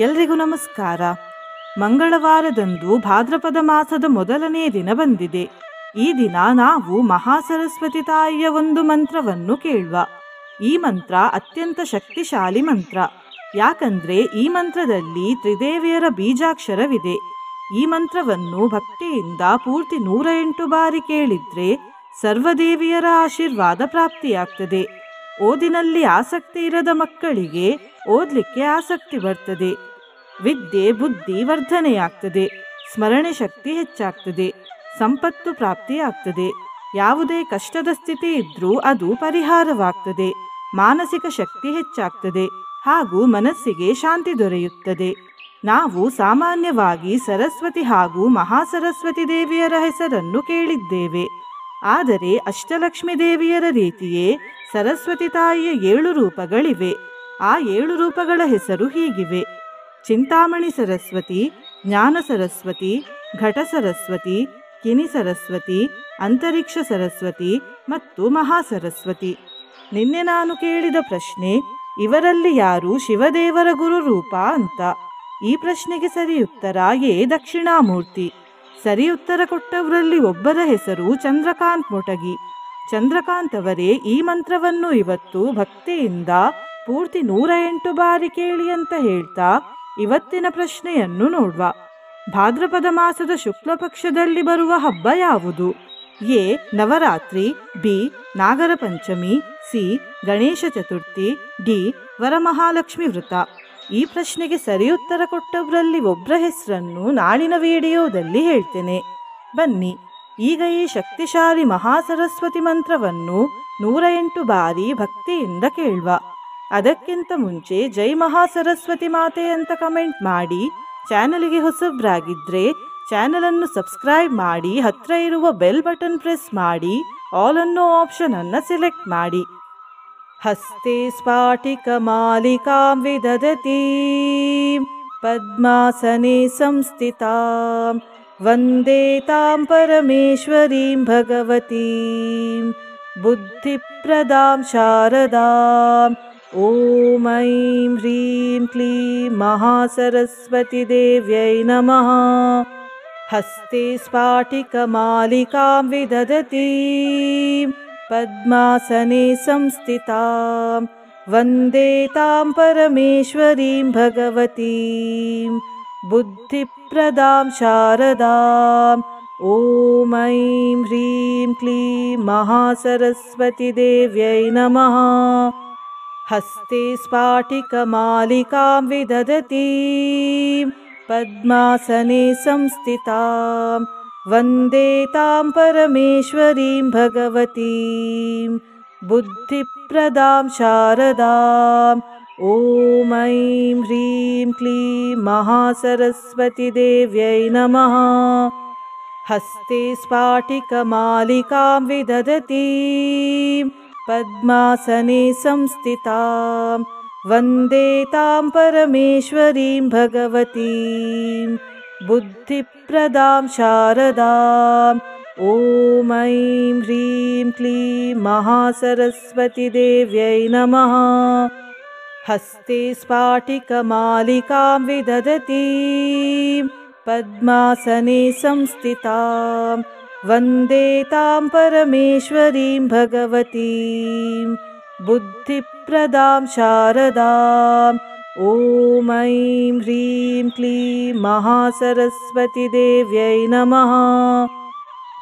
ಎಲ್ರಿಗೂ ನಮಸ್ಕಾರ. ಮಂಗಳವಾರದಂದು ಭಾದ್ರಪದ ಮಾಸದ ಮೊದಲನೇ ದಿನ ಬಂದಿದೆ. ಈ ದಿನ ನಾವು ಮಹಾಸರಸ್ವತಿ ತಾಯಿಯ ಒಂದು ಮಂತ್ರವನ್ನು ಕೇಳುವ. ಈ ಮಂತ್ರ ಅತ್ಯಂತ ಶಕ್ತಿಶಾಲಿ ಮಂತ್ರ. ಯಾಕಂದ್ರೆ ಈ ಮಂತ್ರದಲ್ಲಿ ತ್ರಿದೇವಿಯರ ಬೀಜಾಕ್ಷರವಿದೆ. ಈ ಮಂತ್ರವನ್ನು ಭಕ್ತಿಯಿಂದ ಪೂರ್ತಿ 108 ಬಾರಿ ಕೇಳಿದ್ರೆ ಸರ್ವದೇವಿಯರ ಆಶೀರ್ವಾದ ಪ್ರಾಪ್ತಿಯಾಗ್ತದೆ. ಓದಿನಲ್ಲಿ ಆಸಕ್ತಿ ಇರದ ಮಕ್ಕಳಿಗೆ ಓದ್ಲಿಕ್ಕೆ ಆಸಕ್ತಿ ಬರ್ತದೆ. ವಿದ್ಯೆ ಬುದ್ಧಿ ವರ್ಧನೆಯಾಗ್ತದೆ. ಸ್ಮರಣೆ ಶಕ್ತಿ ಹೆಚ್ಚಾಗ್ತದೆ. ಸಂಪತ್ತು ಪ್ರಾಪ್ತಿಯಾಗ್ತದೆ. ಯಾವುದೇ ಕಷ್ಟದ ಸ್ಥಿತಿ ಇದ್ರೂ ಅದು ಪರಿಹಾರವಾಗ್ತದೆ. ಮಾನಸಿಕ ಶಕ್ತಿ ಹೆಚ್ಚಾಗ್ತದೆ ಹಾಗೂ ಮನಸ್ಸಿಗೆ ಶಾಂತಿ ದೊರೆಯುತ್ತದೆ. ನಾವು ಸಾಮಾನ್ಯವಾಗಿ ಸರಸ್ವತಿ ಹಾಗೂ ಮಹಾಸರಸ್ವತಿ ದೇವಿಯರ ಹೆಸರನ್ನು ಕೇಳಿದ್ದೇವೆ. ಆದರೆ ಅಷ್ಟಲಕ್ಷ್ಮಿ ದೇವಿಯರ ರೀತಿಯೇ ಸರಸ್ವತಿ ತಾಯಿಯ 7 ರೂಪಗಳಿವೆ. ಆ 7 ರೂಪಗಳ ಹೆಸರು ಹೀಗಿವೆ: ಚಿಂತಾಮಣಿ ಸರಸ್ವತಿ, ಜ್ಞಾನ ಸರಸ್ವತಿ, ಘಟ ಸರಸ್ವತಿ, ಕಿನಿ ಸರಸ್ವತಿ, ಅಂತರಿಕ್ಷ ಸರಸ್ವತಿ ಮತ್ತು ಮಹಾಸರಸ್ವತಿ. ನಿನ್ನೆ ನಾನು ಕೇಳಿದ ಪ್ರಶ್ನೆ, ಇವರಲ್ಲಿ ಯಾರು ಶಿವದೇವರ ಗುರು ರೂಪ ಅಂತ. ಈ ಪ್ರಶ್ನೆಗೆ ಸರಿ ಉತ್ತರ ಎ ದಕ್ಷಿಣಾಮೂರ್ತಿ. ಸರಿ ಉತ್ತರ ಕೊಟ್ಟವರಲ್ಲಿ ಒಬ್ಬರ ಹೆಸರು ಚಂದ್ರಕಾಂತ್ ಮೊಟಗಿ. ಚಂದ್ರಕಾಂತ್ ಅವರೇ ಈ ಮಂತ್ರವನ್ನು ಇವತ್ತು ಭಕ್ತಿಯಿಂದ ಪೂರ್ತಿ 108 ಬಾರಿ ಕೇಳಿ ಅಂತ ಹೇಳ್ತಾ ಇವತ್ತಿನ ಪ್ರಶ್ನೆಯನ್ನು ನೋಡುವ. ಭಾದ್ರಪದ ಮಾಸದ ಶುಕ್ಲ ಪಕ್ಷದಲ್ಲಿ ಬರುವ ಹಬ್ಬ ಯಾವುದು? A Navaratri, B Nagara Panchami, C Ganesha Chaturthi, D Varamahalakshmi Vrata. ಈ ಪ್ರಶ್ನೆಗೆ ಸರಿ ಉತ್ತರ ಕೊಟ್ಟವರಲ್ಲಿ ಒಬ್ಬರ ಹೆಸರನ್ನು ನಾಳಿನ ವಿಡಿಯೋದಲ್ಲಿ ಹೇಳ್ತೇನೆ. ಬನ್ನಿ ಈಗ ಈ ಶಕ್ತಿಶಾಲಿ ಮಹಾಸರಸ್ವತಿ ಮಂತ್ರವನ್ನು 108 ಬಾರಿ ಭಕ್ತಿಯಿಂದ ಕೇಳುವ. ಅದಕ್ಕಿಂತ ಮುಂಚೆ ಜೈ ಮಹಾಸರಸ್ವತಿ ಮಾತೆ ಅಂತ ಕಮೆಂಟ್ ಮಾಡಿ. ಚಾನಲ್ಗೆ ಹೊಸಬ್ರಾಗಿದ್ರೆ ಚಾನಲನ್ನು ಸಬ್ಸ್ಕ್ರೈಬ್ ಮಾಡಿ, ಹತ್ರ ಇರುವ ಬೆಲ್ ಬಟನ್ ಪ್ರೆಸ್ ಮಾಡಿ, ಆಲ್ ಅನ್ನೋ ಆಪ್ಷನ್ ಅನ್ನು ಸೆಲೆಕ್ಟ್ ಮಾಡಿ. ಹಸ್ತೆ ಸ್ಫಾಟಿಕ ಮಾಲಿಕಾಂ ವಿದಧತೀಂ ಪದ್ಮಾಸನೆ ಸಂಸ್ಥಿತಾಂ ವಂದೇ ತಾಂ ಪರಮೇಶ್ವರೀಂ ಭಗವತೀಂ ಬುದ್ಧಿಪ್ರದಾಂ ಶಾರದಾಂ. ಓಂ ಐಂ ಹ್ರೀಂ ಕ್ಲೀಂ ಮಹಾಸರಸ್ವತಿ ದೇವ್ಯೈ ನಮಃ. ಹಸ್ತೆ ಸ್ಫಾಟಿಕ ಮಾಲಿಕಾಂ ವಿದಧತೀಂ ಪದ್ಮಾಸನೆ ಸಂಸ್ಥಿತಾಂ ವಂದೇ ತಾಂ ಪರಮೇಶ್ವರೀಂ ಭಗವತೀಂ ಬುದ್ಧಿಪ್ರದಾಂ ಶಾರದಾಂ. ಓಂ ಐಂ ಹ್ರೀಂ ಕ್ಲೀಂ ಮಹಾಸರಸ್ವತಿ ದೇವ್ಯೈ ನಮಃ. ಹಸ್ತೆ ಸ್ಫಾಟಿಕ ಮಾಲಿಕಾಂ ವಿದಧತೀಂ ಪದ್ಮಾಸನೆ ಸಂಸ್ಥಿತಾಂ ವಂದೇ ತಾಂ ಪರಮೇಶ್ವರೀಂ ಭಗವತೀಂ ಬುದ್ಧಿಪ್ರದಾಂ ಶಾರದಾಂ. ಓಂ ಐಂ ಹ್ರೀಂ ಕ್ಲೀಂ ಮಹಾಸರಸ್ವತಿ ದೇವ್ಯೈ ನಮಃ. ಹಸ್ತೆ ಸ್ಫಾಟಿಕ ಮಾಲಿಕಾಂ ವಿದಧತೀಂ ಪದ್ಮಾಸನೆ ಸಂಸ್ಥಿತಾಂ ವಂದೇ ತಾಂ ಪರಮೇಶ್ವರೀಂ ಭಗವತೀಂ ಬುದ್ಧಿಪ್ರದಾಂ ಶಾರದಾಂ. ಓಂ ಐಂ ಹ್ರೀಂ ಕ್ಲೀಂ ಮಹಾಸರಸ್ವತಿ ದೇವ್ಯೈ ನಮಃ. ಹಸ್ತೆ ಸ್ಫಾಟಿಕ ಮಾಲಿಕಾಂ ವಿದಧತೀಂ ಪದ್ಮಾಸನೆ ಸಂಸ್ಥಿತಾಂ ವಂದೇ ತಾಂ ಪರಮೇಶ್ವರೀಂ ಭಗವತೀಂ ಬುದ್ಧಿಪ್ರದಾಂ ಶಾರದಾಂ. ಓಂ ಐಂ ಹ್ರೀಂ ಕ್ಲೀಂ ಮಹಾಸರಸ್ವತಿ ದೇವ್ಯೈ ನಮಃ.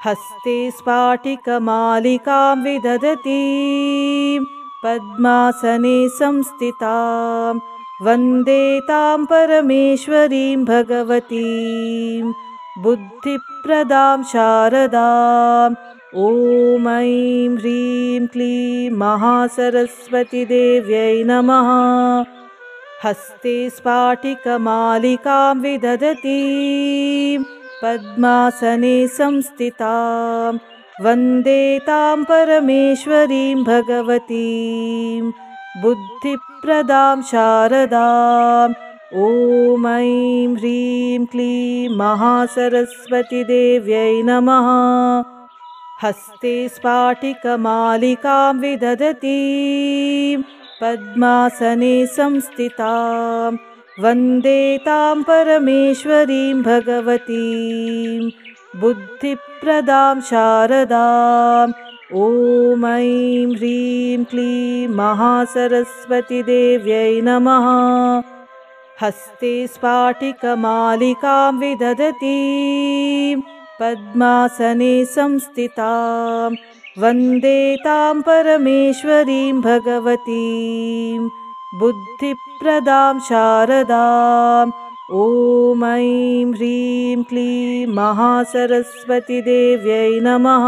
ಹಸ್ತೆ ಸ್ಫಾಟಿಕ ಮಾಲಿಕಾಂ ವಿದಧತೀಂ ಪದ್ಮಾಸನೆ ಸಂಸ್ಥಿತಾಂ ವಂದೇ ತಾಂ ಪರಮೇಶ್ವರೀಂ ಭಗವತೀಂ ಬುದ್ಧಿಪ್ರದಾಂ ಶಾರದಾಂ. ಓಂ ಐಂ ಹ್ರೀಂ ಕ್ಲೀಂ ಮಹಾಸರಸ್ವತಿ ದೇವ್ಯೈ ನಮಃ. ಹಸ್ತೆ ಸ್ಫಾಟಿಕ ಮಾಲಿಕಾಂ ವಿದಧತೀಂ ಪದ್ಮಾಸನೆ ಸಂಸ್ಥಿತಾಂ ವಂದೇ ತಾಂ ಪರಮೇಶ್ವರೀಂ ಭಗವತೀಂ ಬುದ್ಧಿಪ್ರದಾಂ ಶಾರದಾಂ. ಓಂ ಐಂ ಹ್ರೀಂ ಕ್ಲೀಂ ಮಹಾಸರಸ್ವತಿ ದೇವ್ಯೈ ನಮಃ. ಹಸ್ತೆ ಸ್ಫಾಟಿಕ ಮಾಲಿಕಾಂ ವಿದಧತೀಂ ಪದ್ಮಾಸನೆ ಸಂಸ್ಥಿತಾಂ वन्दे तां परमेश्वरीं भगवतीं बुद्धिप्रदां शारदाम्। ॐ ऐं ह्रीं क्लीं महासरस्वतीदेव्यै नमः। हस्ते स्फाटिकमालिकां विदधतीं पद्मासने संस्थितां वन्दे तां परमेश्वरीं भगवतीं बुद्धिप्रदां शारदाम्। ॐ ऐं ह्रीं क्लीं महासरस्वतीदेव्यै नमः।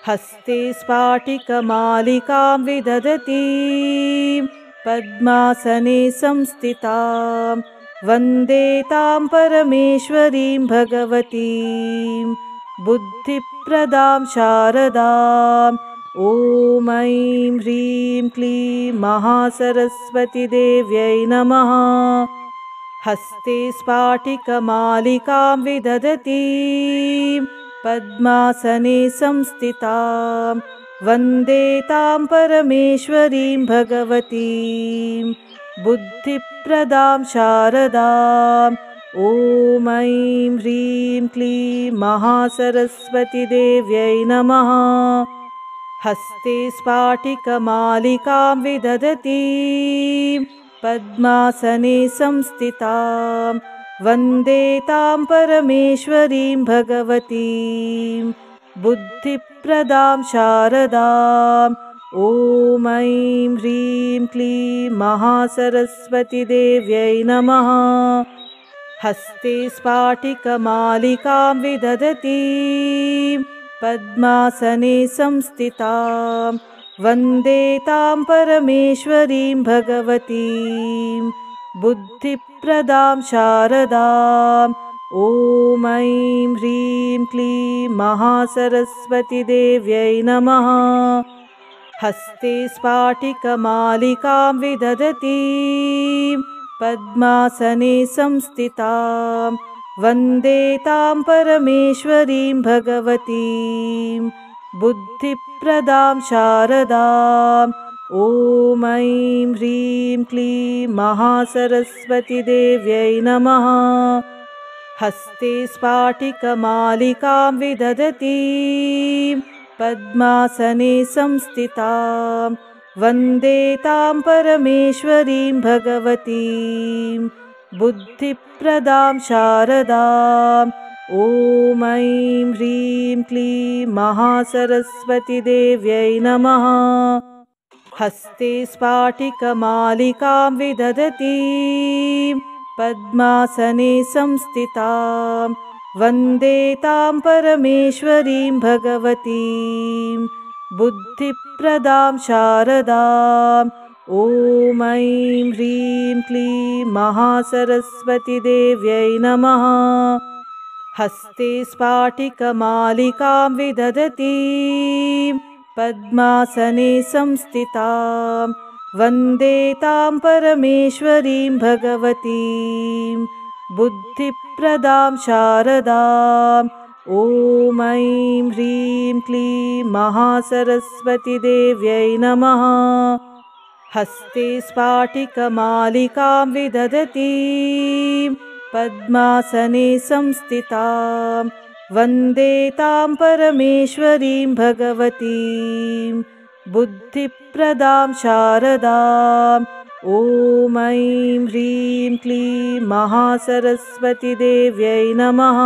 हस्ते स्फाटिकमालिकां विदधतीं पद्मासने संस्थितां वन्दे तां परमेश्वरीं भगवतीं बुद्धिप्रदां शारदाम्। ॐ ऐं ह्रीं क्लीं महासरस्वतीदेव्यै नमः। हस्ते स्फाटिकमालिकां विदधतीं पद्मासने संस्थितां वन्दे तां परमेश्वरीं भगवतीं बुद्धिप्रदां शारदाम्। ॐ ऐं ह्रीं क्लीं महासरस्वतीदेव्यै नमः। हस्ते स्फाटिकमालिकां विदधतीं पद्मासने संस्थितां वन्दे तां परमेश्वरीं भगवतीं बुद्धिप्रदां शारदाम्। ॐ ऐं ह्रीं क्लीं महासरस्वतीदेव्यै नमः। हस्ते स्फाटिकमालिकां विदधतीं पद्मासने संस्थितां वन्दे तां परमेश्वरीं भगवतीं बुद्धिप्रदां शारदाम्। ॐ ऐं ह्रीं क्लीं महासरस्वतीदेव्यै नमः। हस्ते स्फाटिकमालिकां विदधतीं पद्मासने संस्थितां वन्दे तां परमेश्वरीं भगवतीं बुद्धिप्रदां शारदाम्। ॐ ऐं ह्रीं क्लीं महासरस्वतीदेव्यै नमः। हस्ते स्फाटिकमालिकां विदधतीं पद्मासने संस्थितां वन्दे तां परमेश्वरीं भगवतीं बुद्धिप्रदां शारदाम्। ॐ ऐं ह्रीं क्लीं महासरस्वतीदेव्यै नमः। हस्ते स्फाटिकमालिकां विदधतीं पद्मासने संस्थितां वन्दे तां परमेश्वरीं भगवतीं बुद्धिप्रदां शारदाम्। ॐ ऐं ह्रीं क्लीं महासरस्वतीदेव्यै नमः। हस्ते स्फाटिकमालिकां विदधतीं पद्मासने संस्थितां वन्दे तां परमेश्वरीं भगवतीं बुद्धिप्रदां शारदाम्। ॐ ऐं ह्रीं क्लीं महासरस्वतीदेव्यै नमः। हस्ते स्फाटिकमालिकां विदधतीं पद्मासने संस्थितां वन्दे तां परमेश्वरीं भगवतीं बुद्धिप्रदां शारदाम्। ॐ ऐं ह्रीं क्लीं महासरस्वतीदेव्यै नमः।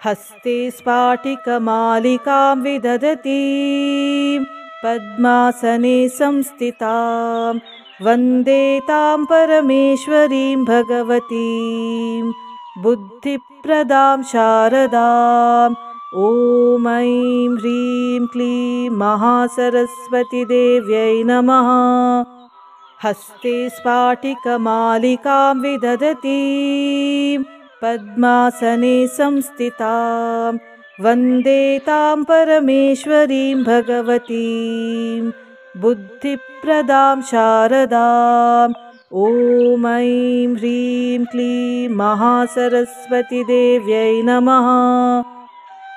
हस्ते स्फाटिकमालिकां विदधतीं पद्मासने संस्थितां वन्दे तां परमेश्वरीं भगवतीं बुद्धिप्रदां शारदाम्। ॐ ऐं ह्रीं क्लीं महासरस्वतीदेव्यै नमः। हस्ते स्फाटिकमालिकां विदधतीं पद्मासने संस्थितां वन्दे तां परमेश्वरीं भगवतीं बुद्धिप्रदां शारदाम्। ॐ ऐं ह्रीं क्लीं महासरस्वतीदेव्यै नमः।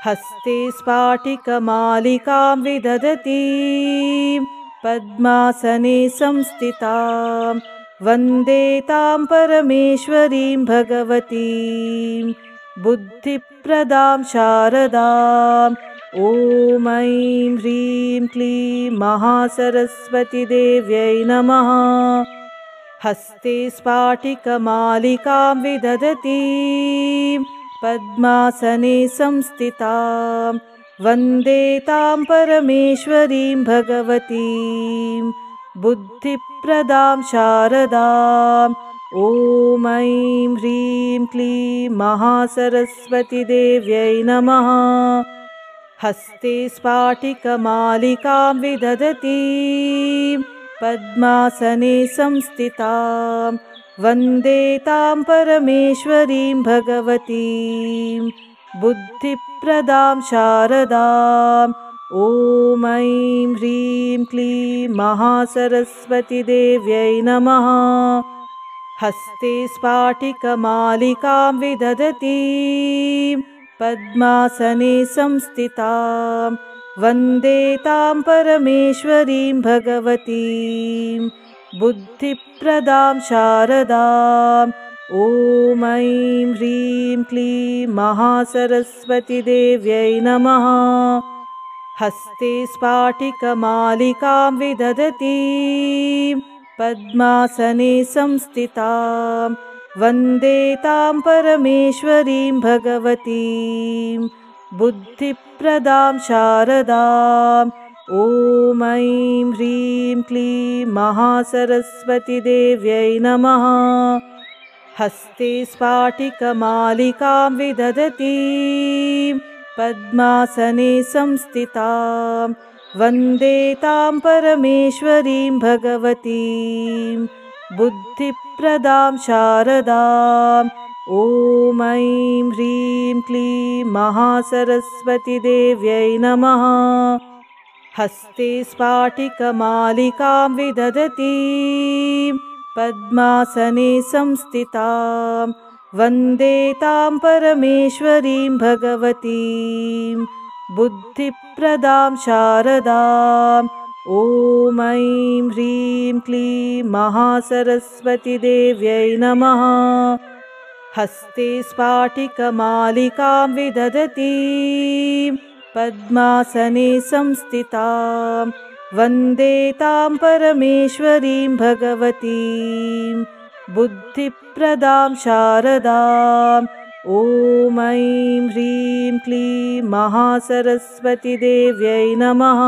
हस्ते स्फाटिकमालिकां विदधतीं पद्मासने संस्थितां वन्दे तां परमेश्वरीं भगवतीं बुद्धिप्रदां शारदाम्। ॐ ऐं ह्रीं क्लीं महासरस्वतीदेव्यै नमः। हस्ते स्फाटिकमालिकां विदधतीं पद्मासने संस्थितां वन्दे तां परमेश्वरीं भगवतीं बुद्धिप्रदां शारदाम्। ॐ ऐं ह्रीं क्लीं महासरस्वतीदेव्यै नमः। हस्ते स्फाटिकमालिकां विदधतीं पद्मासने संस्थितां वन्दे तां परमेश्वरीं भगवतीं बुद्धिप्रदां शारदाम्। ॐ ऐं ह्रीं क्लीं महासरस्वतीदेव्यै नमः। हस्ते स्फाटिकमालिकां विदधतीं पद्मासने संस्थितां वन्दे तां परमेश्वरीं भगवतीं बुद्धिप्रदां शारदाम्। ॐ ऐं ह्रीं क्लीं महासरस्वतीदेव्यै नमः। हस्ते स्फाटिकमालिकां विदधतीं पद्मासने संस्थितां वन्दे तां परमेश्वरीं भगवतीं बुद्धिप्रदां शारदाम्। ॐ ऐं ह्रीं क्लीं महासरस्वतीदेव्यै नमः। हस्ते स्फाटिकमालिकां विदधतीं पद्मासने संस्थितां वन्दे तां परमेश्वरीं भगवतीं बुद्धिप्रदां शारदाम्। ॐ ऐं ह्रीं क्लीं महासरस्वतीदेव्यै नमः। हस्ते स्फाटिकमालिकां विदधतीं पद्मासने संस्थितां वन्दे तां परमेश्वरीं भगवतीं बुद्धिप्रदां शारदाम्। ॐ ऐं ह्रीं क्लीं महासरस्वतीदेव्यै नमः। हस्ते स्फाटिकमालिकां विदधतीं पद्मासने संस्थितां वन्दे तां परमेश्वरीं भगवतीं बुद्धिप्रदां शारदाम्। ॐ ऐं ह्रीं क्लीं महासरस्वतीदेव्यै नमः।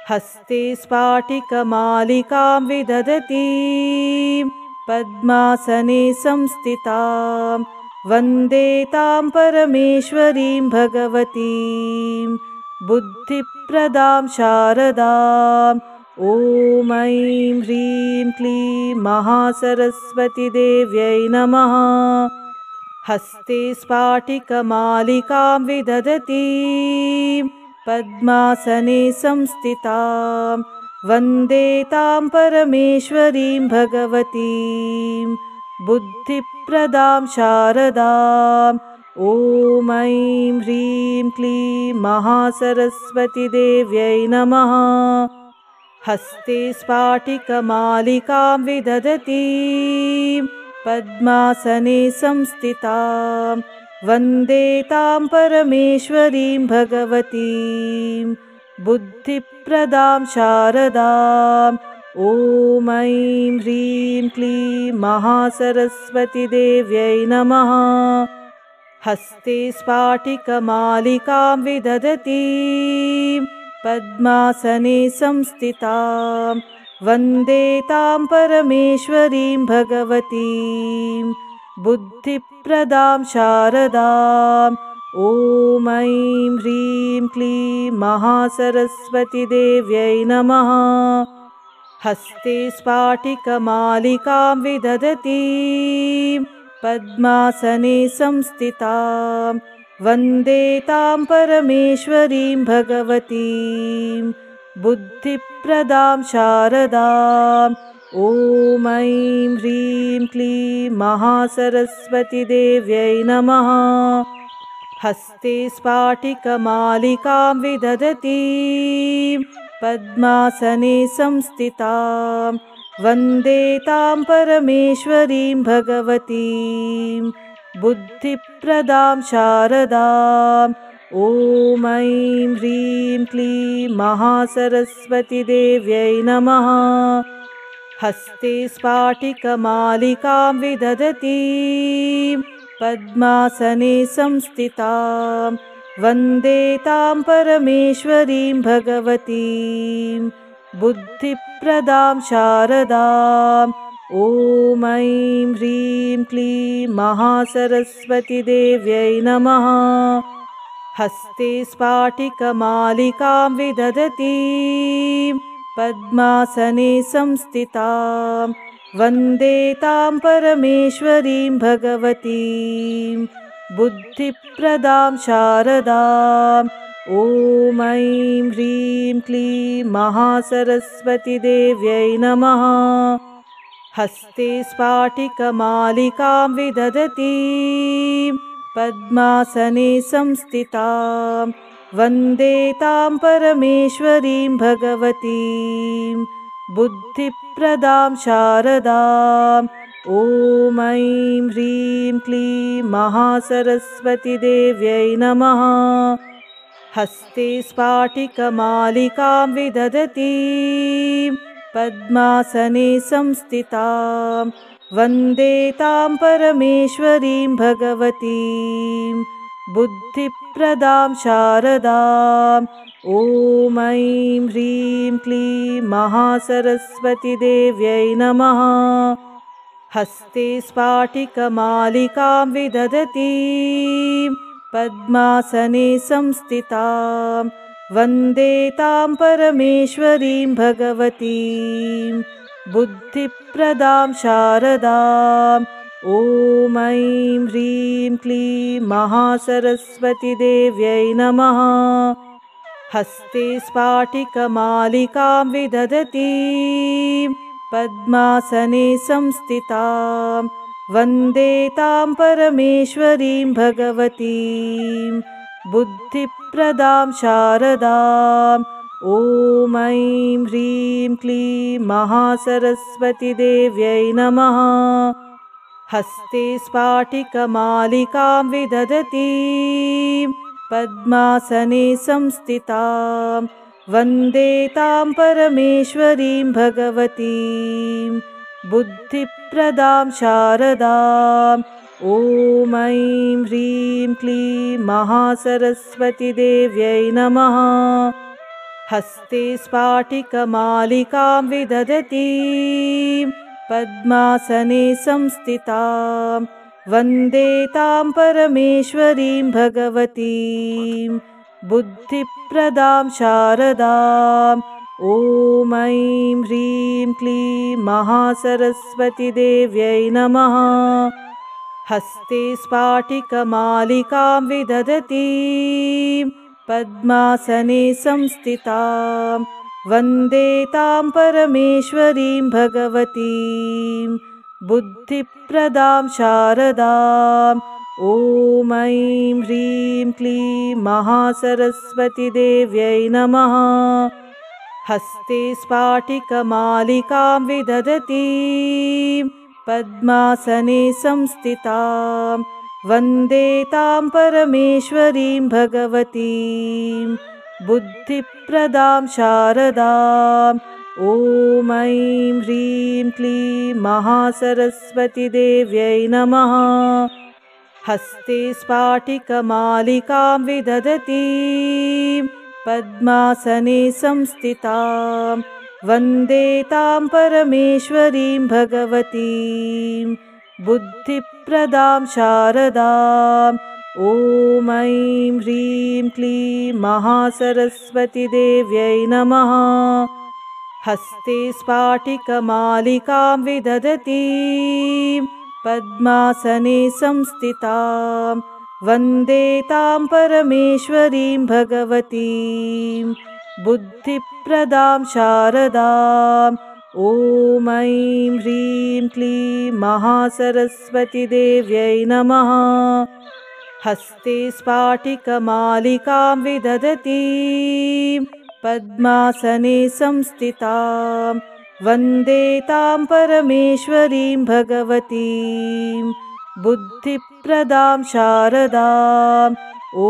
हस्ते स्फाटिकमालिकां विदधतीं पद्मासने संस्थितां वन्दे तां परमेश्वरीं भगवतीं बुद्धिप्रदां शारदाम्। ॐ ऐं ह्रीं क्लीं महासरस्वतीदेव्यै नमः। हस्ते स्फाटिकमालिकां विदधतीं पद्मासने संस्थितां वन्दे तां परमेश्वरीं भगवतीं बुद्धिप्रदां शारदाम्। ॐ ऐं ह्रीं क्लीं महासरस्वतीदेव्यै नमः। हस्ते स्फाटिकमालिकां विदधतीं पद्मासने संस्थितां वन्दे तां परमेश्वरीं भगवतीं बुद्धिप्रदां शारदाम्। ॐ ऐं ह्रीं क्लीं महासरस्वतीदेव्यै नमः। हस्ते स्फाटिकमालिकां विदधतीं पद्मासने संस्थितां वन्दे तां परमेश्वरीं भगवतीं बुद्धिप्रदां शारदाम्। ॐ ऐं ह्रीं क्लीं महासरस्वतीदेव्यै नमः। हस्ते स्फाटिकमालिकां विदधतीं पद्मासने संस्थितां वन्दे तां परमेश्वरीं भगवतीं बुद्धिप्रदां शारदाम्। ॐ ऐं ह्रीं क्लीं महासरस्वतीदेव्यै नमः। हस्ते स्फाटिकमालिकां विदधतीं पद्मासने संस्थितां वन्दे तां परमेश्वरीं भगवतीं बुद्धिप्रदां शारदाम्। ॐ ऐं ह्रीं क्लीं महासरस्वतीदेव्यै नमः। हस्ते स्फाटिकमालिकां विदधतीं पद्मासने संस्थितां वन्दे तां परमेश्वरीं भगवतीं बुद्धिप्रदां शारदाम्। ॐ ऐं ह्रीं क्लीं महासरस्वतीदेव्यै नमः। हस्ते स्फाटिकमालिकां विदधतीं पद्मासने संस्थितां वन्दे तां परमेश्वरीं भगवतीं बुद्धिप्रदां शारदाम्। ॐ ऐं ह्रीं क्लीं महासरस्वतीदेव्यै नमः। हस्ते स्फाटिकमालिकां विदधतीं पद्मासने संस्थितां वन्दे तां परमेश्वरीं भगवतीं बुद्धिप्रदां शारदाम्। ॐ ऐं ह्रीं क्लीं महासरस्वतीदेव्यै नमः। हस्ते स्फाटिकमालिकां विदधतीं पद्मासने संस्थितां वन्दे तां परमेश्वरीं भगवतीं बुद्धिप्रदां शारदाम्। ॐ ऐं ह्रीं क्लीं महासरस्वतीदेव्यै नमः। हस्ते स्फाटिकमालिकां विदधतीं पद्मासने संस्थितां वन्दे तां परमेश्वरीं भगवतीं बुद्धिप्रदां शारदाम्। ॐ ऐं ह्रीं क्लीं महासरस्वतीदेव्यै नमः। हस्ते स्फाटिकमालिकां विदधतीं पद्मासने संस्थितां वन्दे तां परमेश्वरीं भगवतीं बुद्धिप्रदां शारदाम्। ॐ ऐं ह्रीं क्लीं महासरस्वतीदेव्यै नमः। हस्ते स्फाटिकमालिकां विदधतीं पद्मासने संस्थितां वन्दे तां परमेश्वरीं भगवतीं बुद्धिप्रदां शारदाम्। ॐ ऐं ह्रीं क्लीं महासरस्वतीदेव्यै नमः। हस्ते स्फाटिकमालिकां विदधतीं पद्मासने संस्थितां वन्दे तां परमेश्वरीं भगवतीं बुद्धिप्रदां शारदाम्। ॐ ऐं ह्रीं क्लीं महासरस्वतीदेव्यै नमः। हस्ते स्फाटिकमालिकां विदधतीं पद्मासने संस्थितां वन्दे तां परमेश्वरीं भगवतीं बुद्धिप्रदां शारदाम्। ॐ ऐं ह्रीं क्लीं महासरस्वतीदेव्यै नमः। हस्ते स्फाटिकमालिकां विदधतीं पद्मासने संस्थितां वन्दे तां परमेश्वरीं भगवतीं बुद्धिप्रदां शारदाम्। ॐ ऐं ह्रीं क्लीं महासरस्वतीदेव्यै नमः। हस्ते स्फाटिकमालिकां विदधतीं पद्मासने संस्थितां वन्दे तां परमेश्वरीं भगवतीं बुद्धिप्रदां शारदाम्। ॐ ऐं ह्रीं क्लीं महासरस्वतीदेव्यै नमः। हस्ते स्फाटिकमालिकां विदधतीं पद्मासने संस्थितां वन्दे तां परमेश्वरीं भगवतीं बुद्धिप्रदां शारदाम्। ॐ ऐं ह्रीं क्लीं महासरस्वतीदेव्यै नमः। हस्ते स्फाटिकमालिकां विदधतीं पद्मासने संस्थितां वन्दे तां परमेश्वरीं भगवतीं बुद्धिप्रदां शारदाम्। ॐ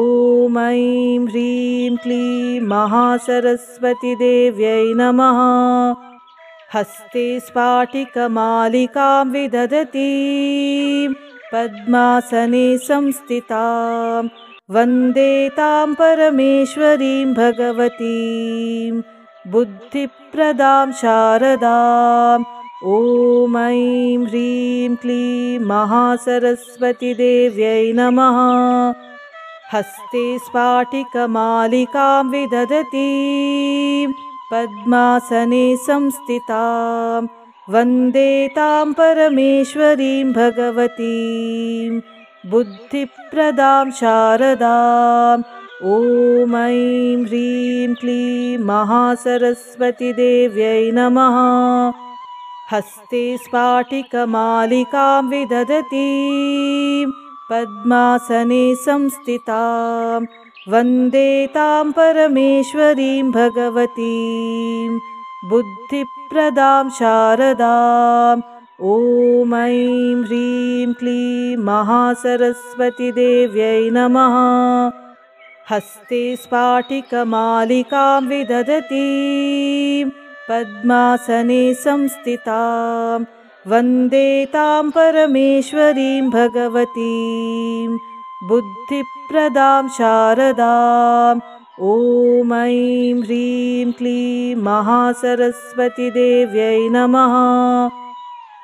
ऐं ह्रीं क्लीं महासरस्वतीदेव्यै नमः। हस्ते स्फाटिकमालिकां विदधतीं पद्मासने संस्थितां वन्दे तां परमेश्वरीं भगवतीं बुद्धिप्रदां शारदाम्। ॐ ऐं ह्रीं क्लीं महासरस्वतीदेव्यै नमः। हस्ते स्फाटिकमालिकां विदधतीं पद्मासने संस्थितां वन्दे तां परमेश्वरीं भगवतीं बुद्धिप्रदां शारदाम्। ॐ ऐं ह्रीं क्लीं महासरस्वतीदेव्यै नमः। हस्ते स्फाटिकमालिकां विदधतीं पद्मासने संस्थितां वन्दे तां परमेश्वरीं भगवतीं बुद्धिप्रदां शारदाम्। ॐ ऐं ह्रीं क्लीं महासरस्वतीदेव्यै नमः। हस्ते स्फाटिकमालिकां विदधतीं पद्मासने संस्थितां वन्दे तां परमेश्वरीं भगवतीं बुद्धिप्रदां शारदाम्। ॐ ऐं ह्रीं क्लीं महासरस्वतीदेव्यै नमः।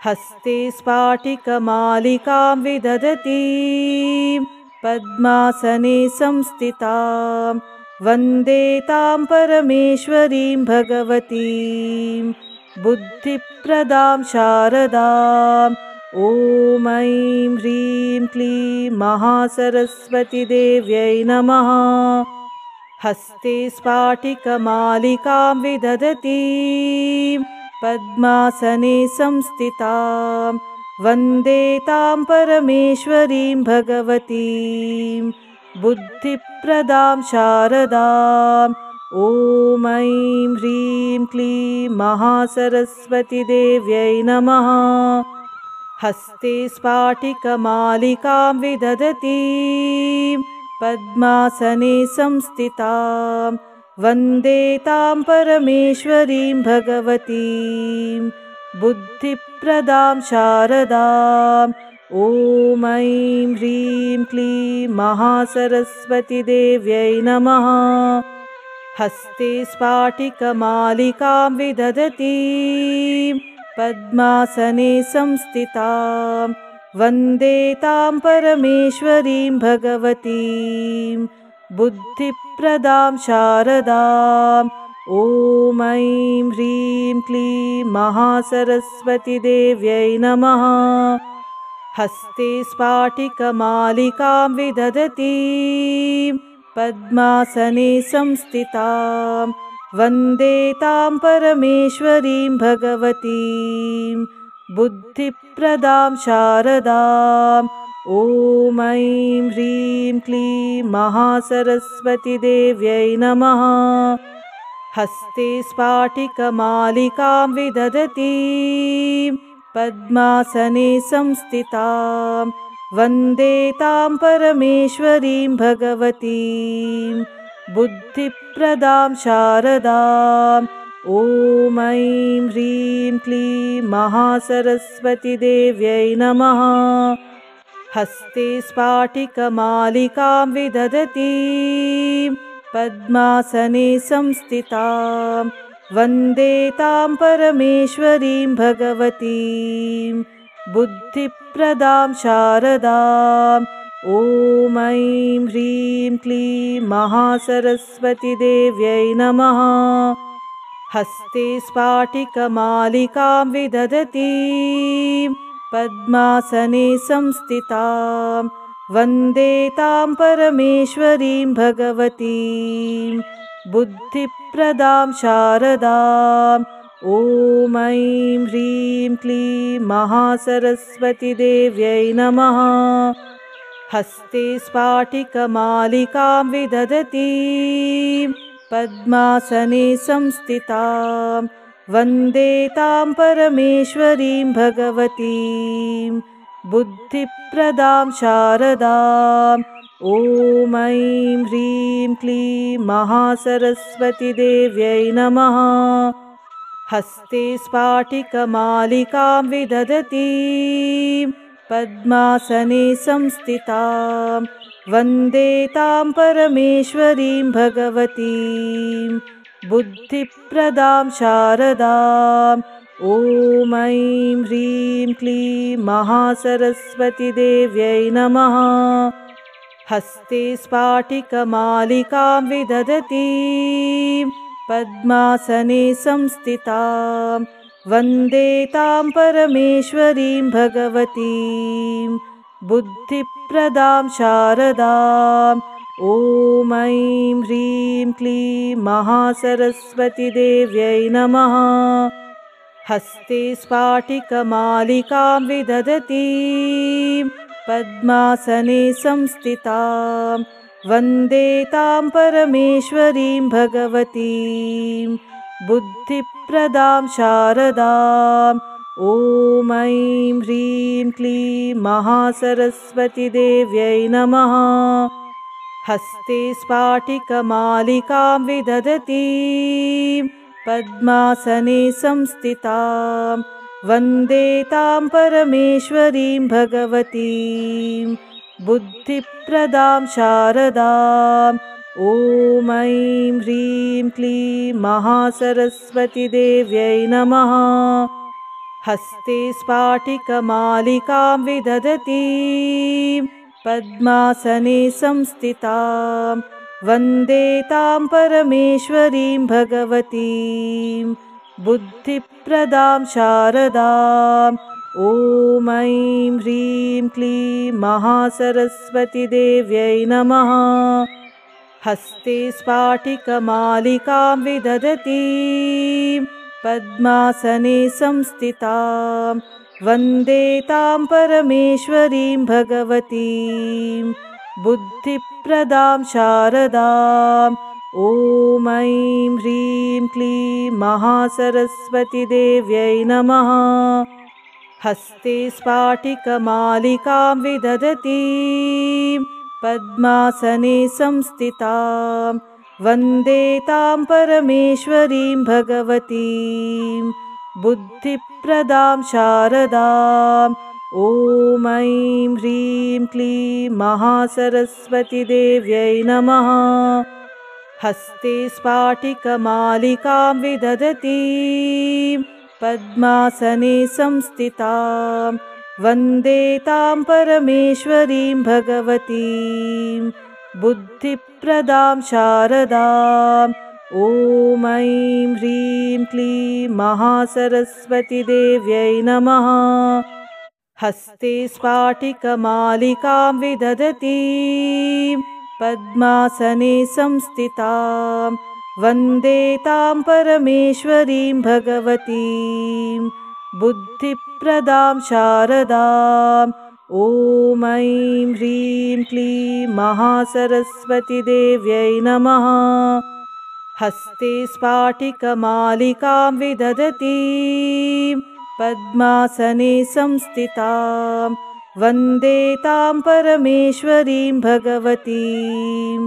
हस्ते स्फाटिकमालिकां विदधतीं पद्मासने संस्थितां वन्दे तां परमेश्वरीं भगवतीं बुद्धिप्रदां शारदाम्। ॐ ऐं ह्रीं क्लीं महासरस्वतीदेव्यै नमः। हस्ते स्फाटिकमालिकां विदधतीं पद्मासने संस्थितां वन्दे तां परमेश्वरीं भगवतीं बुद्धिप्रदां शारदाम्। ॐ ऐं ह्रीं क्लीं महासरस्वतीदेव्यै नमः। हस्ते स्फाटिकमालिकां विदधतीं पद्मासने संस्थितां वन्दे तां परमेश्वरीं भगवतीं बुद्धिप्रदां शारदाम्। ॐ ऐं ह्रीं क्लीं महासरस्वतीदेव्यै नमः। हस्ते स्फाटिकमालिकां विदधतीं पद्मासने संस्थितां वन्दे तां परमेश्वरीं भगवतीं बुद्धिप्रदां शारदाम्। ॐ ऐं ह्रीं क्लीं महासरस्वतीदेव्यै नमः। हस्ते स्फाटिकमालिकां विदधतीं पद्मासने संस्थितां वन्दे तां परमेश्वरीं भगवतीं बुद्धिप्रदां शारदाम्। ॐ ऐं ह्रीं क्लीं महासरस्वतीदेव्यै नमः। हस्ते स्फाटिकमालिकां विदधतीं पद्मासने संस्थितां वन्दे तां परमेश्वरीं भगवतीं बुद्धिप्रदां शारदाम्। ॐ ऐं ह्रीं क्लीं महासरस्वतीदेव्यै नमः। हस्ते स्फाटिकमालिकां विदधतीं पद्मासने संस्थितां वन्दे तां परमेश्वरीं भगवतीं बुद्धिप्रदां शारदाम्। ॐ ऐं ह्रीं क्लीं महासरस्वतीदेव्यै नमः। हस्ते स्फाटिकमालिकां विदधतीं पद्मासने संस्थितां वन्दे तां परमेश्वरीं भगवतीं बुद्धिप्रदां शारदाम्। ॐ ऐं ह्रीं क्लीं महासरस्वतीदेव्यै नमः। हस्ते स्फाटिकमालिकां विदधतीं पद्मासने संस्थितां वन्दे तां परमेश्वरीं भगवतीं बुद्धिप्रदां शारदाम्। ॐ ऐं ह्रीं क्लीं महासरस्वतीदेव्यै नमः। हस्ते स्फाटिकमालिकां विदधतीं पद्मासने संस्थितां वन्दे तां परमेश्वरीं भगवतीं बुद्धिप्रदां शारदाम्। ॐ ऐं ह्रीं क्लीं महासरस्वतीदेव्यै नमः। हस्ते स्फाटिकमालिकां विदधतीं पद्मासने संस्थितां वन्दे तां परमेश्वरीं भगवतीं बुद्धिप्रदां शारदाम्। ॐ ऐं ह्रीं क्लीं महासरस्वतीदेव्यै नमः। हस्ते स्फाटिकमालिकां विदधतीं पद्मासने संस्थितां वन्दे तां परमेश्वरीं भगवतीं बुद्धिप्रदां शारदाम्। ॐ ऐं ह्रीं क्लीं महासरस्वतीदेव्यै नमः। हस्ते स्फाटिकमालिकां विदधतीं पद्मासने संस्थितां वन्दे तां परमेश्वरीं भगवतीं बुद्धिप्रदां शारदाम्। ॐ ऐं ह्रीं क्लीं महासरस्वतीदेव्यै नमः। हस्ते स्फाटिकमालिकां विदधतीं पद्मासने संस्थितां वन्दे तां परमेश्वरीं भगवतीं बुद्धिप्रदां शारदाम्। ॐ ऐं ह्रीं क्लीं महासरस्वतीदेव्यै नमः। हस्ते स्फाटिकमालिकां विदधतीं पद्मासने संस्थितां वन्दे तां परमेश्वरीं भगवतीं बुद्धिप्रदां शारदाम्। ॐ ऐं ह्रीं क्लीं महासरस्वतीदेव्यै नमः। हस्ते स्फाटिकमालिकां विदधतीं पद्मासने संस्थितां वन्दे तां परमेश्वरीं भगवतीं बुद्धिप्रदां शारदाम्। ॐ ऐं ह्रीं क्लीं महासरस्वतीदेव्यै नमः। हस्ते स्फाटिकमालिकां विदधतीं पद्मासने संस्थितां वन्दे तां परमेश्वरीं भगवतीं बुद्धिप्रदां शारदाम्। ॐ ऐं ह्रीं क्लीं महासरस्वतीदेव्यै नमः। हस्ते स्फाटिकमालिकां विदधतीं पद्मासने संस्थितां वन्दे तां परमेश्वरीं भगवतीं बुद्धिप्रदां शारदाम्। ॐ ऐं ह्रीं क्लीं महासरस्वतीदेव्यै नमः। हस्ते स्फाटिकमालिकां विदधतीं पद्मासने संस्थितां वन्दे तां परमेश्वरीं भगवतीं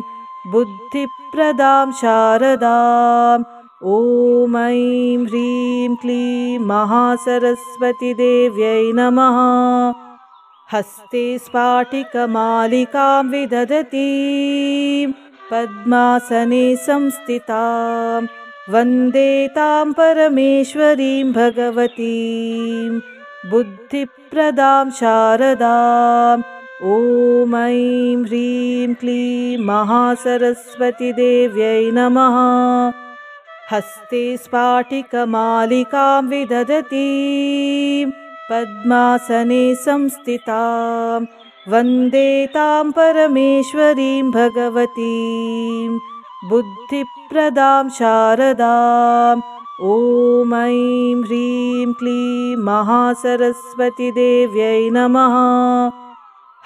बुद्धिप्रदां शारदाम्। ॐ ऐं ह्रीं क्लीं महासरस्वतीदेव्यै नमः। हस्ते स्फाटिकमालिकां विदधतीं पद्मासने संस्थितां वन्दे तां परमेश्वरीं भगवतीं बुद्धिप्रदां शारदाम्। ॐ ऐं ह्रीं क्लीं महासरस्वतीदेव्यै नमः। हस्ते स्फाटिकमालिकां विदधतीं पद्मासने संस्थितां वन्दे तां परमेश्वरीं भगवतीं बुद्धिप्रदां शारदाम्। ॐ ऐं ह्रीं क्लीं महासरस्वतीदेव्यै नमः।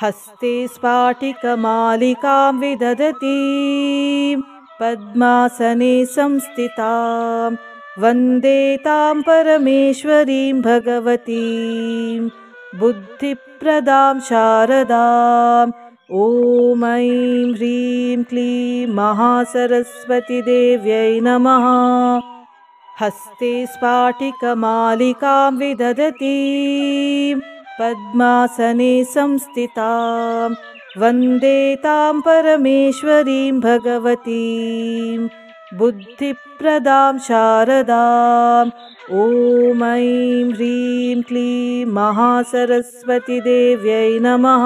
हस्ते स्फाटिकमालिकां विदधतीं पद्मासने संस्थितां वन्दे तां परमेश्वरीं भगवतीं बुद्धिप्रदां शारदाम्। ॐ ऐं ह्रीं क्लीं महासरस्वतीदेव्यै नमः। हस्ते स्फाटिकमालिकां विदधतीं पद्मासने संस्थितां वन्दे तां परमेश्वरीं भगवतीं बुद्धिप्रदां शारदाम्। ॐ ऐं ह्रीं क्लीं महासरस्वतीदेव्यै नमः।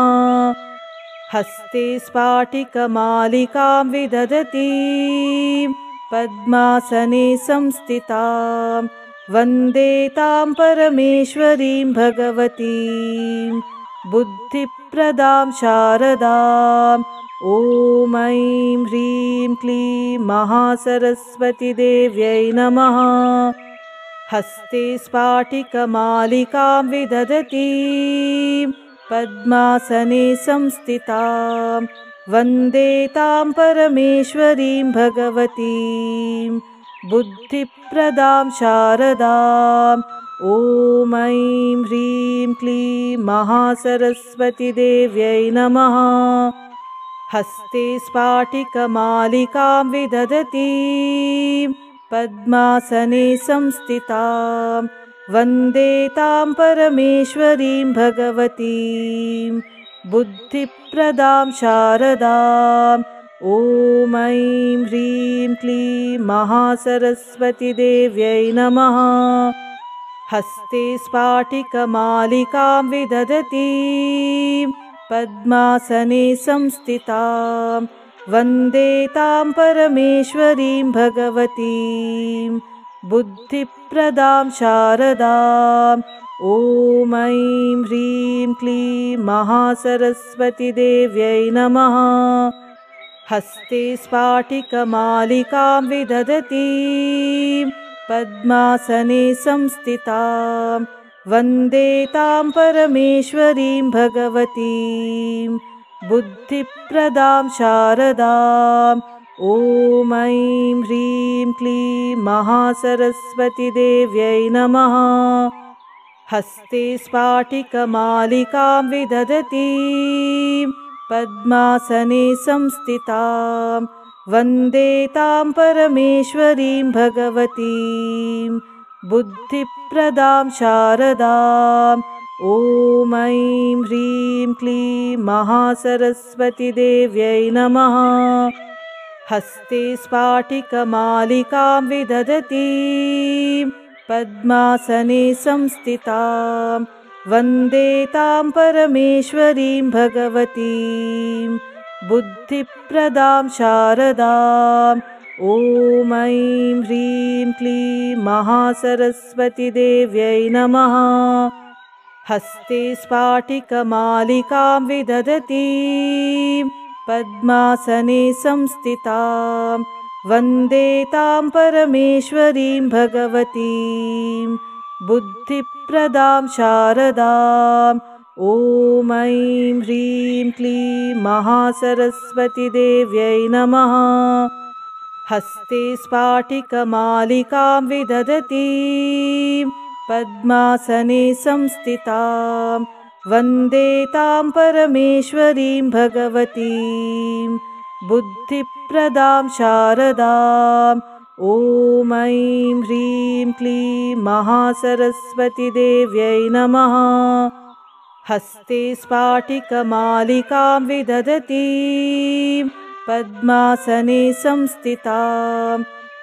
हस्ते स्फाटिकमालिकां विदधतीं पद्मासने संस्थितां वन्दे तां परमेश्वरीं भगवतीं बुद्धिप्रदां शारदाम्। ॐ ऐं ह्रीं क्लीं महासरस्वतीदेव्यै नमः। हस्ते स्फाटिकमालिकां विदधतीं पद्मासने संस्थितां वन्दे तां परमेश्वरीं भगवतीं बुद्धिप्रदां शारदाम्। ॐ ऐं ह्रीं क्लीं महासरस्वतीदेव्यै नमः। हस्ते स्फाटिकमालिकां विदधतीं पद्मासने संस्थितां वन्दे तां परमेश्वरीं भगवतीं बुद्धिप्रदां शारदाम्। ॐ ऐं ह्रीं क्लीं महासरस्वतीदेव्यै नमः। हस्ते स्फाटिकमालिकां विदधतीं पद्मासने संस्थितां वन्दे तां परमेश्वरीं भगवतीं बुद्धिप्रदां शारदाम्। ॐ ऐं ह्रीं क्लीं महासरस्वतीदेव्यै नमः। हस्ते स्फाटिकमालिकां विदधतीं पद्मासने संस्थितां वन्दे तां परमेश्वरीं भगवतीं बुद्धिप्रदां शारदाम्। ॐ ऐं ह्रीं क्लीं महासरस्वतीदेव्यै नमः। हस्ते स्फाटिकमालिकां विदधतीं पद्मासने संस्थितां वन्दे तां परमेश्वरीं भगवतीं बुद्धिप्रदां शारदाम्। ॐ ऐं ह्रीं क्लीं महासरस्वतीदेव्यै नमः। हस्ते स्फाटिकमालिकां विदधतीं पद्मासने संस्थितां वन्दे तां परमेश्वरीं भगवतीं बुद्धिप्रदां शारदाम्। ॐ ऐं ह्रीं क्लीं महासरस्वतीदेव्यै नमः। हस्ते स्फाटिकमालिकां विदधतीं पद्मासने संस्थितां वन्दे तां परमेश्वरीं भगवतीं बुद्धिप्रदां शारदाम्। ॐ ऐं ह्रीं क्लीं महासरस्वतीदेव्यै नमः। हस्ते स्फाटिकमालिकां विदधतीं पद्मासने संस्थितां वन्दे तां परमेश्वरीं भगवतीं बुद्धिप्रदां शारदाम्। ॐ ऐं ह्रीं क्लीं महासरस्वतीदेव्यै नमः। हस्ते स्फाटिकमालिकां विदधतीं पद्मासने संस्थितां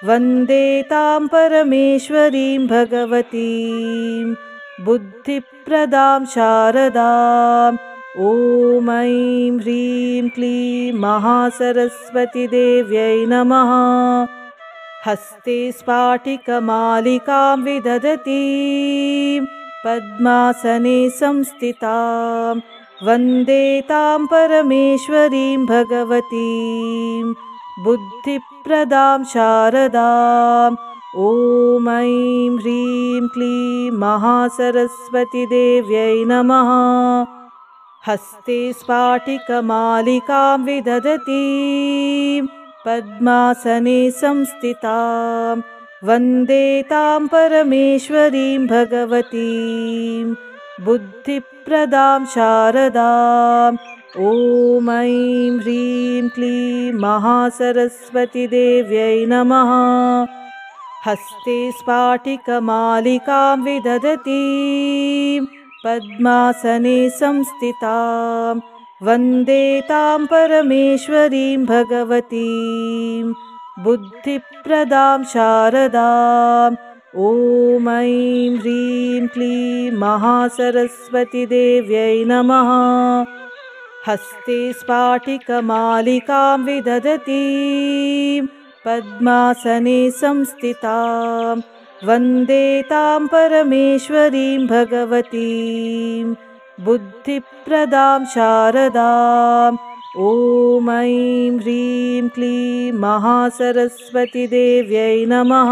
वन्दे तां परमेश्वरीं भगवतीं बुद्धिप्रदां शारदाम्। ॐ ऐं ह्रीं क्लीं महासरस्वतीदेव्यै नमः। हस्ते स्फाटिकमालिकां विदधतीं पद्मासने संस्थितां वन्दे तां परमेश्वरीं भगवतीं बुद्धिप्रदां शारदाम्। ॐ ऐं ह्रीं क्लीं महासरस्वतीदेव्यै नमः। हस्ते स्फाटिकमालिकां विदधतीं पद्मासने संस्थितां वन्दे तां परमेश्वरीं भगवतीं बुद्धिप्रदां शारदाम्। ॐ ऐं ह्रीं क्लीं महासरस्वतीदेव्यै नमः। हस्ते स्फाटिकमालिकां विदधतीं पद्मासने संस्थितां वन्दे तां परमेश्वरीं भगवतीं बुद्धिप्रदां शारदाम्। ॐ ऐं ह्रीं क्लीं महासरस्वतीदेव्यै नमः। हस्ते स्फाटिकमालिकां विदधतीं पद्मासने संस्थितां वन्दे तां परमेश्वरीं भगवतीं बुद्धिप्रदां शारदाम्। ॐ ऐं ह्रीं क्लीं महासरस्वतीदेव्यै नमः।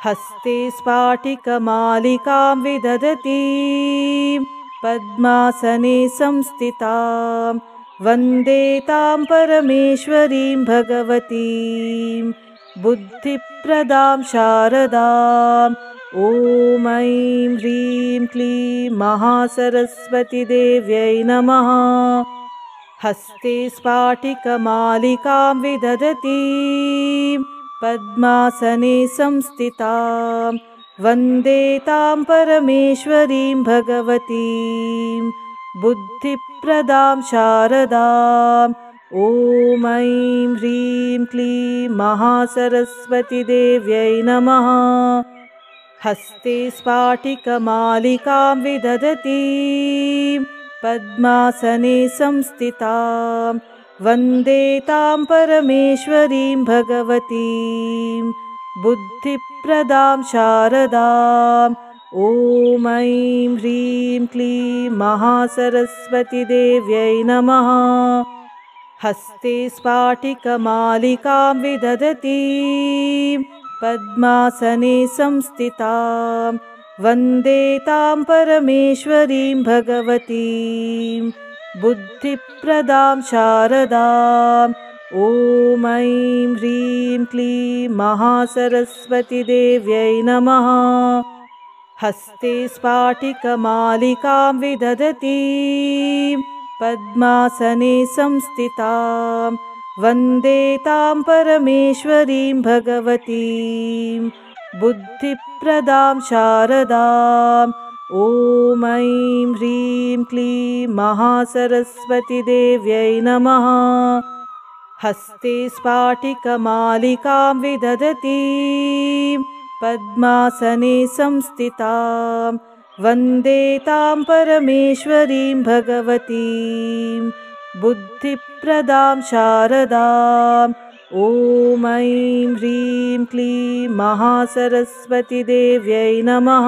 हस्ते स्फाटिकमालिकां विदधतीं पद्मासने संस्थितां वन्दे तां परमेश्वरीं भगवतीं बुद्धिप्रदां शारदाम्। ॐ ऐं ह्रीं क्लीं महासरस्वतीदेव्यै नमः। हस्ते स्फाटिकमालिकां विदधतीं पद्मासने संस्थितां वन्दे तां परमेश्वरीं भगवतीं बुद्धिप्रदां शारदाम्। ॐ ऐं ह्रीं क्लीं महासरस्वतीदेव्यै नमः। हस्ते स्फाटिकमालिकां विदधतीं पद्मासने संस्थितां वन्दे तां परमेश्वरीं भगवतीं बुद्धिप्रदां शारदाम्। ॐ ऐं ह्रीं क्लीं महासरस्वतीदेव्यै नमः। हस्ते स्फाटिकमालिकां विदधतीं पद्मासने संस्थितां वन्दे तां परमेश्वरीं भगवतीं बुद्धिप्रदां शारदाम्। ॐ ऐं ह्रीं क्लीं महासरस्वतीदेव्यै नमः। हस्ते स्फाटिकमालिकां विदधतीं पद्मासने संस्थितां वन्दे तां परमेश्वरीं भगवतीं बुद्धिप्रदां शारदाम्। ॐ ऐं ह्रीं क्लीं महासरस्वतीदेव्यै नमः। हस्ते स्फाटिकमालिकां विदधतीं पद्मासने संस्थितां वन्दे तां परमेश्वरीं भगवतीं बुद्धिप्रदां शारदाम्। ॐ ऐं ह्रीं क्लीं महासरस्वतीदेव्यै नमः।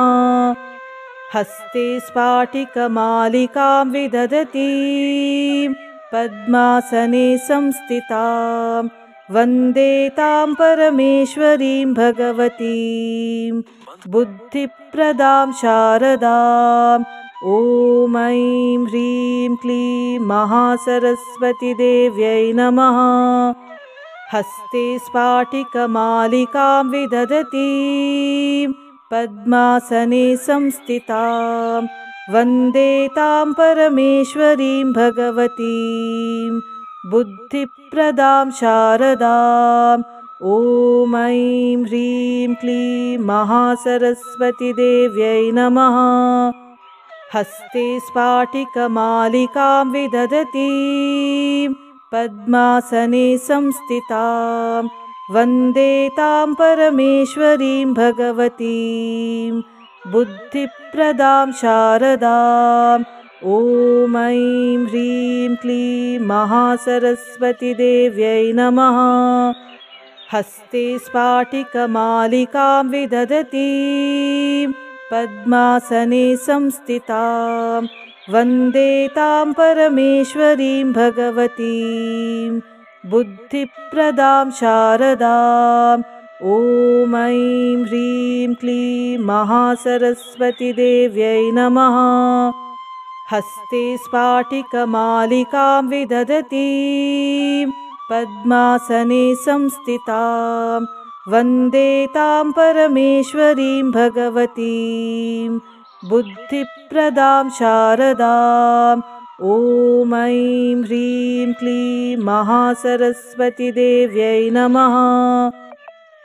हस्ते स्फाटिकमालिकां विदधतीं पद्मासने संस्थितां वन्दे तां परमेश्वरीं भगवतीं बुद्धिप्रदां शारदाम्। ॐ ऐं ह्रीं क्लीं महासरस्वतीदेव्यै नमः। हस्ते स्फाटिकमालिकां विदधतीं पद्मासने संस्थितां वन्दे तां परमेश्वरीं भगवतीं बुद्धिप्रदां शारदाम्। ॐ ऐं ह्रीं क्लीं महासरस्वतीदेव्यै नमः। हस्ते स्फाटिकमालिकां विदधतीं पद्मासने संस्थितां वन्दे तां परमेश्वरीं भगवतीं बुद्धिप्रदां शारदाम्। ॐ ऐं ह्रीं क्लीं महासरस्वतीदेव्यै नमः। हस्ते स्फाटिकमालिकां विदधतीं पद्मासने संस्थितां वन्दे तां परमेश्वरीं भगवतीं बुद्धिप्रदां शारदाम्। ॐ ऐं ह्रीं क्लीं महासरस्वतीदेव्यै नमः। हस्ते स्फाटिकमालिकां विदधतीं पद्मासने संस्थितां वन्दे तां परमेश्वरीं भगवतीं बुद्धिप्रदां शारदाम्। ॐ ऐं ह्रीं क्लीं महासरस्वतीदेव्यै नमः।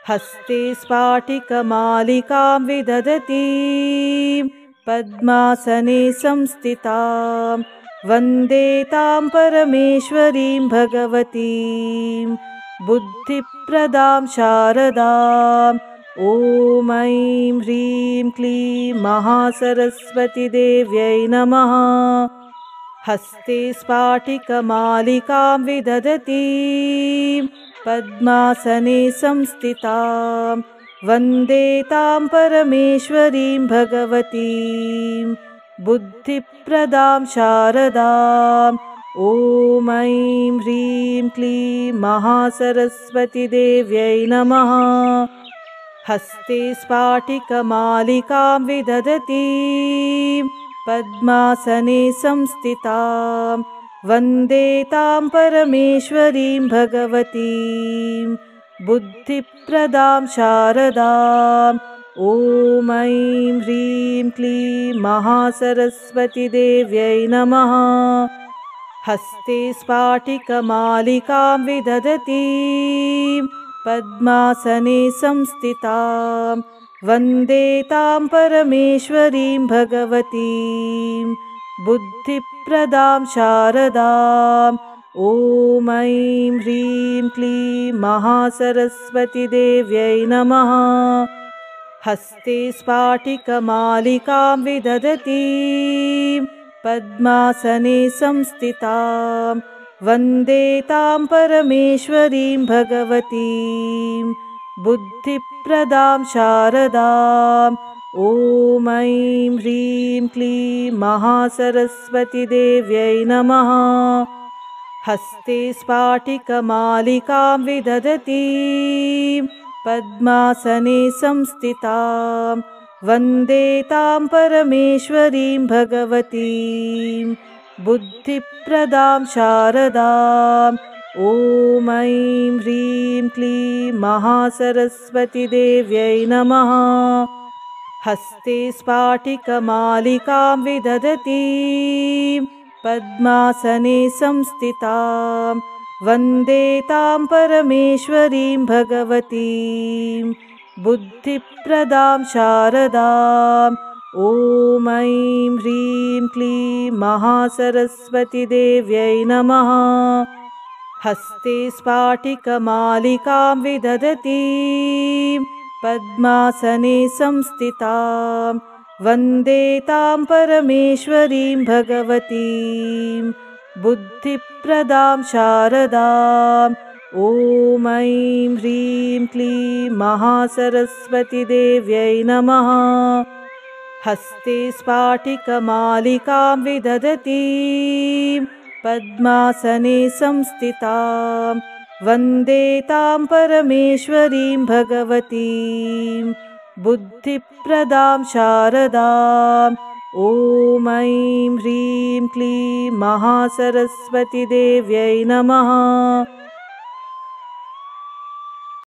हस्ते स्फाटिकमालिकां विदधतीं पद्मासने संस्थितां वन्दे तां परमेश्वरीं भगवतीं बुद्धिप्रदां शारदाम्। ॐ ऐं ह्रीं क्लीं महासरस्वतीदेव्यै नमः। हस्ते स्फाटिकमालिकां विदधतीं पद्मासने संस्थितां वन्दे तां परमेश्वरीं भगवतीं बुद्धिप्रदां शारदाम्। ॐ ऐं ह्रीं क्लीं महासरस्वतीदेव्यै नमः। हस्ते स्फाटिकमालिकां विदधतीं पद्मासने संस्थितां वन्दे तां परमेश्वरीं भगवतीं बुद्धिप्रदां शारदाम्। ॐ ऐं ह्रीं क्लीं महासरस्वतीदेव्यै नमः। हस्ते स्फाटिकमालिकां विदधतीं पद्मासने संस्थितां वन्दे तां परमेश्वरीं भगवतीं बुद्धिप्रदां शारदाम्। ॐ ऐं ह्रीं क्लीं महासरस्वतीदेव्यै नमः। हस्ते स्फाटिकमालिकां विदधतीं पद्मासने संस्थितां वन्दे तां परमेश्वरीं भगवतीं बुद्धिप्रदां शारदाम्। ॐ ऐं ह्रीं क्लीं महासरस्वतीदेव्यै नमः। हस्ते स्फाटिकमालिकां विदधतीं पद्मासने संस्थितां वन्दे तां परमेश्वरीं भगवतीं बुद्धिप्रदां शारदाम्। ॐ ऐं ह्रीं क्लीं महासरस्वतीदेव्यै नमः। हस्ते स्फाटिकमालिकां विदधतीं पद्मासने संस्थितां वन्दे तां परमेश्वरीं भगवतीं बुद्धिप्रदां शारदाम्। ॐ ऐं ह्रीं क्लीं महासरस्वतीदेव्यै नमः। हस्ते स्फाटिकमालिकां विदधतीं पद्मासने संस्थितां वन्दे तां परमेश्वरीं भगवतीं बुद्धिप्रदां शारदाम्। ॐ ऐं ह्रीं क्लीं महासरस्वतीदेव्यै नमः। हस्ते स्फाटिकमालिकां विदधतीं पद्मासने संस्थितां वन्दे तां परमेश्वरीं भगवतीं बुद्धिप्रदां शारदाम्। ॐ ऐं ह्रीं क्लीं महासरस्वतीदेव्यै नमः।